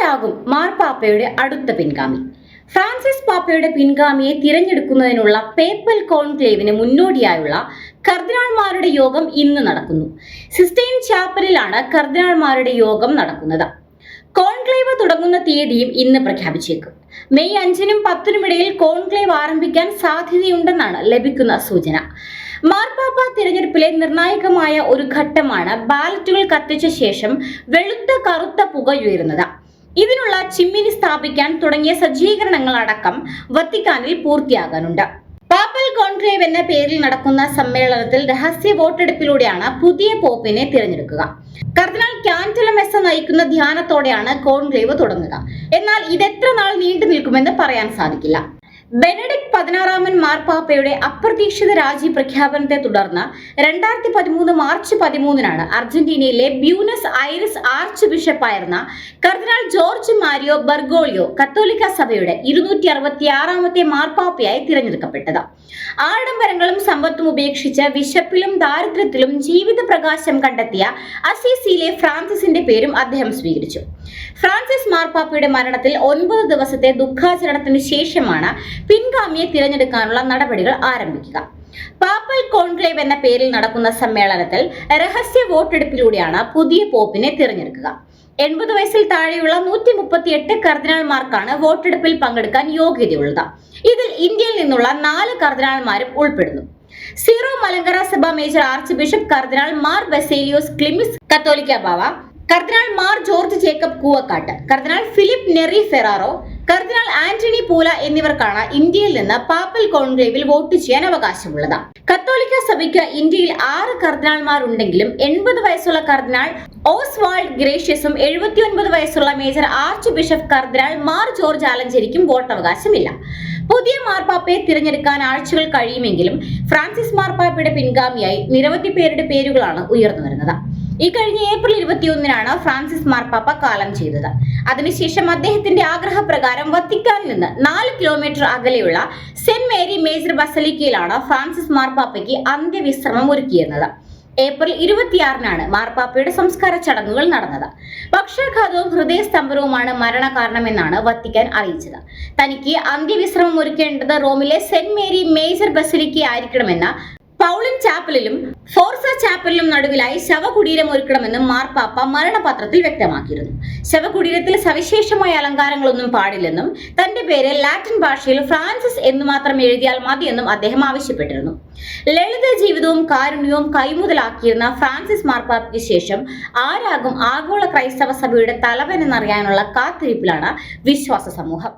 ആരാകും മാർപ്പാപ്പയുടെ അടുത്ത പിൻഗാമി? ഫ്രാൻസിസ് പാപ്പയുടെ പിൻഗാമിയെ തിരഞ്ഞെടുക്കുന്നതിനുള്ള പേപ്പൽ കോൺക്ലേവിന് മുന്നോടിയായുള്ള കർദിനാൾമാരുടെ യോഗം ഇന്ന് നടക്കുന്നു. സിസ്റ്റൈൻ ചാപ്പലിലാണ് കർദിനാൾമാരുടെ യോഗം നടക്കുന്നത്. കോൺക്ലേവ് തുടങ്ങുന്ന തീയതിയും ഇന്ന് പ്രഖ്യാപിച്ചേക്കും. മെയ് 5-നും 10-നും ഇടയിൽ കോൺക്ലേവ് ആരംഭിക്കാൻ സാധ്യതയുണ്ടെന്നാണ് ലഭിക്കുന്ന സൂചന. മാർപ്പാപ്പ തിരഞ്ഞെടുപ്പിലെ നിർണായകമായ ഒരു ഘട്ടമാണ് ബാലറ്റുകൾ കത്തിച്ച ശേഷം വെളുത്ത കറുത്ത പുകയുയരുന്നത്. ഇതിനുള്ള ചിമ്മിനി സ്ഥാപിക്കാൻ തുടങ്ങിയ സജ്ജീകരണങ്ങൾ അടക്കം വത്തിക്കാനിൽ പൂർത്തിയാകാനുണ്ട്. പാപ്പൽ കോൺക്ലേവ് എന്ന പേരിൽ നടക്കുന്ന സമ്മേളനത്തിൽ രഹസ്യ വോട്ടെടുപ്പിലൂടെയാണ് പുതിയ പോപ്പിനെ തിരഞ്ഞെടുക്കുക. കർദിനാൾ കാൻറ്റലമെസ്സ നയിക്കുന്ന ധ്യാനത്തോടെയാണ് കോൺക്ലേവ് തുടങ്ങുക. എന്നാൽ ഇതെത്ര നാൾ നീണ്ടു നിൽക്കുമെന്ന് പറയാൻ സാധിക്കില്ല. ബെനഡിക്ട് 16 മാർപ്പാപ്പയുടെ അപ്രതീക്ഷിത രാജി പ്രഖ്യാപനത്തെ തുടർന്ന് 2013 മാർച്ച് 13-നാണ് അർജന്റീനയിലെ ബ്യൂണസ് ഐറിസ് ആർച്ച് ബിഷപ്പായിരുന്ന കർദിനാൾ ജോർജ് മാരിയോ ബർഗോളിയോ കത്തോലിക്ക സഭയുടെ 266-ാമത്തെ മാർപ്പാപ്പയായി തിരഞ്ഞെടുക്കപ്പെട്ടത്. ആഡംബരങ്ങളും സമ്പത്തും ഉപേക്ഷിച്ച് വിശപ്പിലും ദാരിദ്ര്യത്തിലും ജീവിത പ്രകാശം കണ്ടെത്തിയ അസീസിയിലെ ഫ്രാൻസിസിന്റെ പേരും അദ്ദേഹം സ്വീകരിച്ചു. ഫ്രാൻസിസ് മാർപ്പാപ്പയുടെ മരണത്തിൽ 9 ദിവസത്തെ ദുഃഖാചരണത്തിന് ശേഷമാണ് പിൻഗാമിയെ തിരഞ്ഞെടുക്കാനുള്ള നടപടികൾ ആരംഭിക്കുക. പാപ്പൽ കോൺക്ലേവ് എന്ന പേരിൽ നടക്കുന്ന സമ്മേളനത്തിൽ രഹസ്യ വോട്ടെടുപ്പിലൂടെയാണ് പുതിയ പോപ്പിനെ തിരഞ്ഞെടുക്കുക. 80 വയസ്സിൽ താഴെയുള്ള 138 കർദിനാൾമാർക്കാണ് വോട്ടെടുപ്പിൽ പങ്കെടുക്കാൻ യോഗ്യതയുള്ളത്. ഇതിൽ ഇന്ത്യയിൽ നിന്നുള്ള 4 കർദിനാൾമാരും ഉൾപ്പെടുന്നു. സീറോ മലങ്കര സഭ മേജർ ആർച്ച് ബിഷപ്പ് കർദിനാൾ മാർ ബസേലിയോസ് ക്ലിമിസ് കത്തോലിക്ക ബാവ, കർദിനാൾ മാർ ജോർജ് ജേക്കബ് കൂവക്കാട്ട്, കർദിനാൾ ഫിലിപ്പ് നെറി ഫെറാറോ, കർദിനാൾ ആന്റണി പൂല എന്നിവർക്കാണ് ഇന്ത്യയിൽ നിന്ന് പാപ്പൽ കോൺക്ലേവിൽ വോട്ട് ചെയ്യാൻ അവകാശമുള്ളത്. കത്തോലിക്ക സഭയ്ക്ക് ഇന്ത്യയിൽ 6 കർദിനാൾമാരുണ്ടെങ്കിലും 80 വയസ്സുള്ള കർദിനാൾ ഓസ്വാൾഡ് ഗ്രേഷ്യസും 79 വയസ്സുള്ള മേജർ ആർച്ച് ബിഷപ്പ് കർദിനാൾ മാർ ജോർജ് ആലഞ്ചേരിക്കും വോട്ടവകാശമില്ല. പുതിയ മാർപ്പാപ്പയെ തിരഞ്ഞെടുക്കാൻ ആഴ്ചകൾ കഴിയുമെങ്കിലും ഫ്രാൻസിസ് മാർപ്പാപ്പയുടെ പിൻഗാമിയായി നിരവധി പേരുടെ പേരുകളാണ് ഉയർന്നു വരുന്നത്. കഴിഞ്ഞ ഏപ്രിൽ 21-നാണ് ഫ്രാൻസിസ് മാർപ്പാപ്പ കാലം ചെയ്തത്. അതിനുശേഷം അദ്ദേഹത്തിന്റെ ആഗ്രഹപ്രകാരം വത്തിക്കാനിൽ നിന്ന് 4 കിലോമീറ്റർ അകലെയുള്ള സെന്റ് മേരി മേജർ ബസലിക്കയിലാണ് ഫ്രാൻസിസ് മാർപ്പാപ്പയ്ക്ക് അന്ത്യവിശ്രമം ഒരുക്കിയിരുന്നത്. ഏപ്രിൽ 26-നാണ് മാർപ്പാപ്പയുടെ സംസ്കാര ചടങ്ങുകൾ നടന്നത്. പക്ഷാഘാതവും ഹൃദയസ്തംഭനവുമാണ് മരണകാരണമെന്നാണ് വത്തിക്കാൻ അറിയിച്ചത്. തനിക്ക് അന്ത്യവിശ്രമം ഒരുക്കേണ്ടത് റോമിലെ സെന്റ് മേരി മേജർ ബസലിക്ക ആയിരിക്കണമെന്ന പൗളിൻ ചാപ്പലിലും ഫോർസ ചാപ്പലിലും നടുവിലായി ശവകുടീരം ഒരുക്കണമെന്നും മാർപ്പാപ്പ മരണപത്രത്തിൽ വ്യക്തമാക്കിയിരുന്നു. ശവകുടീരത്തിൽ സവിശേഷമായ അലങ്കാരങ്ങളൊന്നും പാടില്ലെന്നും തന്റെ പേര് ലാറ്റിൻ ഭാഷയിൽ ഫ്രാൻസിസ് എന്ന് മാത്രം എഴുതിയാൽ മതിയെന്നും അദ്ദേഹം ആവശ്യപ്പെട്ടിരുന്നു. ലളിത ജീവിതവും കാരുണ്യവും കൈമുതലാക്കിയിരുന്ന ഫ്രാൻസിസ് മാർപ്പാപ്പയ്ക്ക് ശേഷം ആരാകും ആഗോള ക്രൈസ്തവ സഭയുടെ തലവൻ എന്നറിയാനുള്ള കാത്തിരിപ്പിലാണ് വിശ്വാസ സമൂഹം.